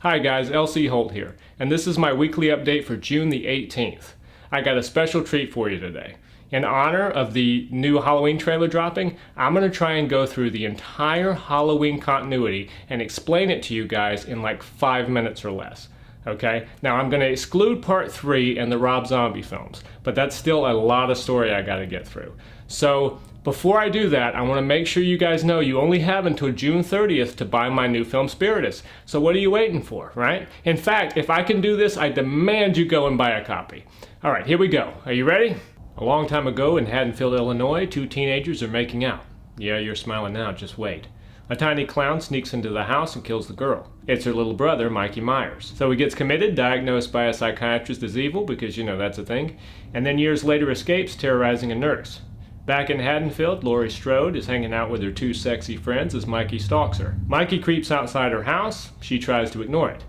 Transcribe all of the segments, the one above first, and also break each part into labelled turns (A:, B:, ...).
A: Hi guys, LC Holt here, and this is my weekly update for June the 18th. I got a special treat for you today. In honor of the new Halloween trailer dropping, I'm going to try and go through the entire Halloween continuity and explain it to you guys in like 5 minutes or less. Okay? Now I'm going to exclude part 3 and the Rob Zombie films, but that's still a lot of story I got to get through. So before I do that, I want to make sure you guys know you only have until June 30th to buy my new film Spiritus. So what are you waiting for, right? In fact, if I can do this, I demand you go and buy a copy. All right, here we go. Are you ready? A long time ago in Haddonfield, Illinois, 2 teenagers are making out. Yeah, you're smiling now, just wait. A tiny clown sneaks into the house and kills the girl. It's her little brother, Mikey Myers. So he gets committed, diagnosed by a psychiatrist as evil, because you know that's a thing, and then years later escapes, terrorizing a nurse. Back in Haddonfield, Laurie Strode is hanging out with her 2 sexy friends as Mikey stalks her. Mikey creeps outside her house. She tries to ignore it.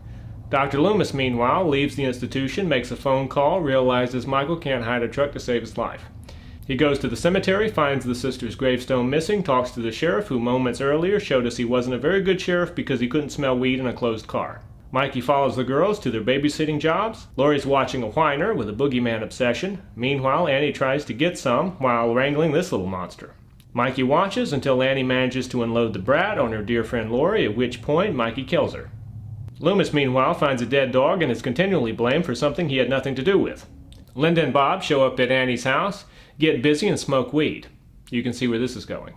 A: Dr. Loomis, meanwhile, leaves the institution, makes a phone call, realizes Michael can't hide a truck to save his life. He goes to the cemetery, finds the sister's gravestone missing, talks to the sheriff, who moments earlier showed us he wasn't a very good sheriff because he couldn't smell weed in a closed car. Mikey follows the girls to their babysitting jobs. Laurie's watching a whiner with a boogeyman obsession. Meanwhile, Annie tries to get some while wrangling this little monster. Mikey watches until Annie manages to unload the brat on her dear friend Laurie, at which point Mikey kills her. Loomis, meanwhile, finds a dead dog and is continually blamed for something he had nothing to do with. Linda and Bob show up at Annie's house, get busy, and smoke weed. You can see where this is going.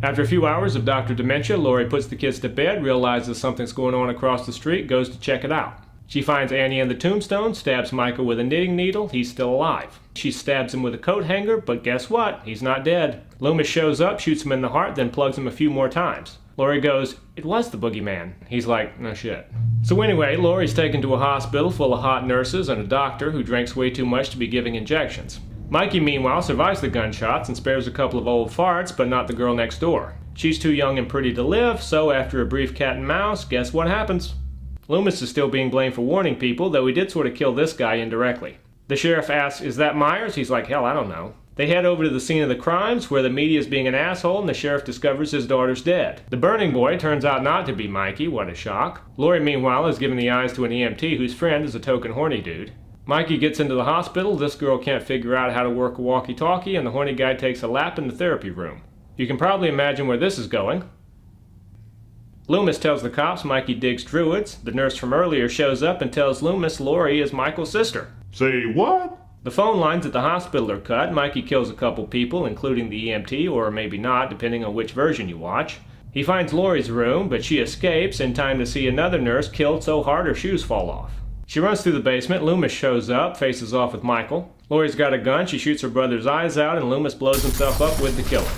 A: After a few hours of Dr. Dementia, Laurie puts the kids to bed, realizes something's going on across the street, goes to check it out. She finds Annie in the tombstone, stabs Michael with a knitting needle. He's still alive. She stabs him with a coat hanger, but guess what? He's not dead. Loomis shows up, shoots him in the heart, then plugs him a few more times. Laurie goes, "It was the boogeyman." He's like, "No shit." So anyway, Laurie's taken to a hospital full of hot nurses and a doctor who drinks way too much to be giving injections. Mikey, meanwhile, survives the gunshots and spares a couple of old farts, but not the girl next door. She's too young and pretty to live, so after a brief cat and mouse, guess what happens? Loomis is still being blamed for warning people, though he did sort of kill this guy indirectly. The sheriff asks, "Is that Myers?" He's like, "Hell, I don't know." They head over to the scene of the crimes, where the media is being an asshole, and the sheriff discovers his daughter's dead. The burning boy turns out not to be Mikey, what a shock. Laurie, meanwhile, is giving the eyes to an EMT whose friend is a token horny dude. Mikey gets into the hospital, this girl can't figure out how to work a walkie-talkie, and the horny guy takes a lap in the therapy room. You can probably imagine where this is going. Loomis tells the cops Mikey digs druids. The nurse from earlier shows up and tells Loomis Laurie is Michael's sister.
B: Say what?
A: The phone lines at the hospital are cut. Mikey kills a couple people, including the EMT, or maybe not, depending on which version you watch. He finds Laurie's room, but she escapes in time to see another nurse killed so hard her shoes fall off. She runs through the basement. Loomis shows up, faces off with Michael. Laurie's got a gun. She shoots her brother's eyes out, and Loomis blows himself up with the killer.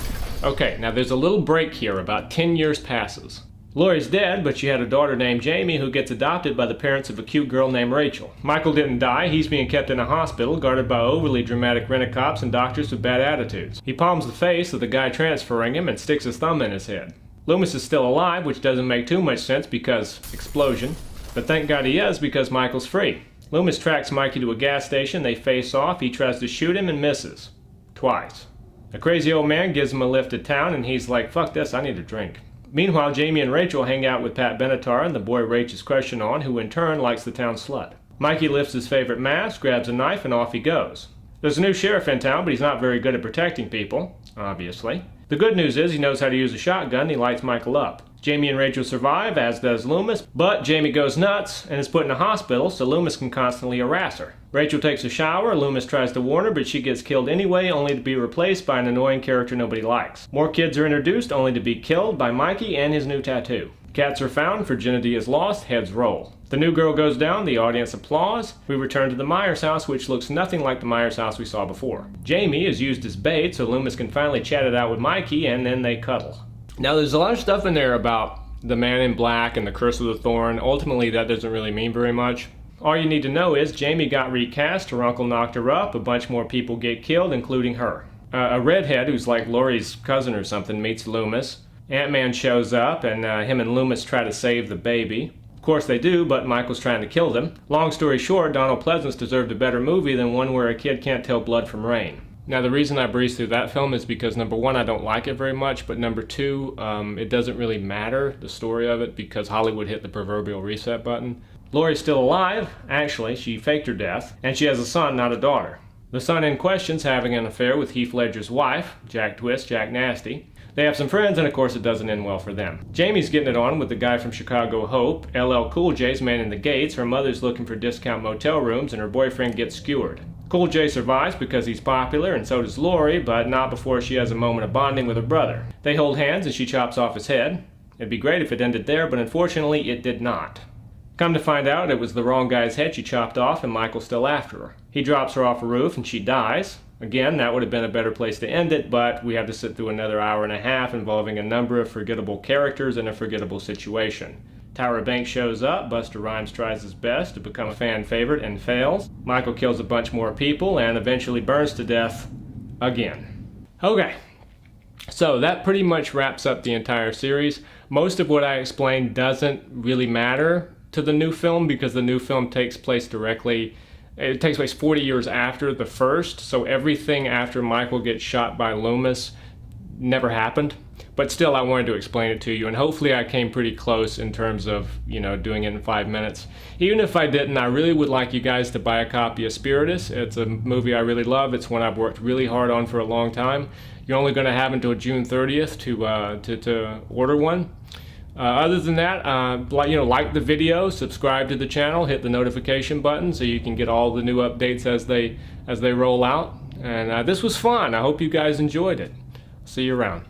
A: Okay, now there's a little break here. About 10 years passes. Laurie's dead, but she had a daughter named Jamie who gets adopted by the parents of a cute girl named Rachel. Michael didn't die. He's being kept in a hospital, guarded by overly dramatic rent-a-cops and doctors with bad attitudes. He palms the face of the guy transferring him and sticks his thumb in his head. Loomis is still alive, which doesn't make too much sense because explosion. But thank God he is, because Michael's free. Loomis tracks Mikey to a gas station. They face off. He tries to shoot him and misses. Twice. A crazy old man gives him a lift to town, and he's like, "Fuck this, I need a drink." Meanwhile, Jamie and Rachel hang out with Pat Benatar and the boy Rach is crushing on, who in turn likes the town slut. Mikey lifts his favorite mask, grabs a knife, and off he goes. There's a new sheriff in town, but he's not very good at protecting people, obviously. The good news is he knows how to use a shotgun, and he lights Michael up. Jamie and Rachel survive, as does Loomis, but Jamie goes nuts and is put in a hospital, so Loomis can constantly harass her. Rachel takes a shower. Loomis tries to warn her, but she gets killed anyway, only to be replaced by an annoying character nobody likes. More kids are introduced, only to be killed by Mikey and his new tattoo. Cats are found, virginity is lost, heads roll. The new girl goes down, the audience applauds. We return to the Myers house, which looks nothing like the Myers house we saw before. Jamie is used as bait, so Loomis can finally chat it out with Mikey, and then they cuddle. Now, there's a lot of stuff in there about the man in black and the curse of the thorn. Ultimately, that doesn't really mean very much. All you need to know is Jamie got recast, her uncle knocked her up, a bunch more people get killed, including her. A redhead, who's like Laurie's cousin or something, meets Loomis. Ant-Man shows up, and him and Loomis try to save the baby. Of course they do, but Michael's trying to kill them. Long story short, Donald Pleasance deserved a better movie than one where a kid can't tell blood from rain. Now, the reason I breezed through that film is because, number one, I don't like it very much, but number two, it doesn't really matter, the story of it, because Hollywood hit the proverbial reset button. Lori's still alive. Actually, she faked her death, and she has a son, not a daughter. The son in question's having an affair with Heath Ledger's wife, Jack Twist, Jack Nasty. They have some friends, and of course it doesn't end well for them. Jamie's getting it on with the guy from Chicago Hope. LL Cool J's manning the gates. Her mother's looking for discount motel rooms, and her boyfriend gets skewered. Cool J survives because he's popular, and so does Lori, but not before she has a moment of bonding with her brother. They hold hands, and she chops off his head. It'd be great if it ended there, but unfortunately it did not. Come to find out, it was the wrong guy's head she chopped off, and Michael's still after her. He drops her off a roof, and she dies. Again, that would have been a better place to end it, but we have to sit through another hour and a half involving a number of forgettable characters in a forgettable situation. Tyra Banks shows up, Busta Rhymes tries his best to become a fan favorite and fails. Michael kills a bunch more people and eventually burns to death again. Okay, so that pretty much wraps up the entire series. Most of what I explained doesn't really matter to the new film because the new film takes place 40 years after the first, so everything after Michael gets shot by Loomis never happened. But still, I wanted to explain it to you, and hopefully I came pretty close in terms of, doing it in 5 minutes. Even if I didn't, I really would like you guys to buy a copy of Spiritus. It's a movie I really love. It's one I've worked really hard on for a long time. You're only going to have until June 30th to order one. Other than that, like the video, subscribe to the channel, hit the notification button so you can get all the new updates as they roll out. And this was fun. I hope you guys enjoyed it. See you around.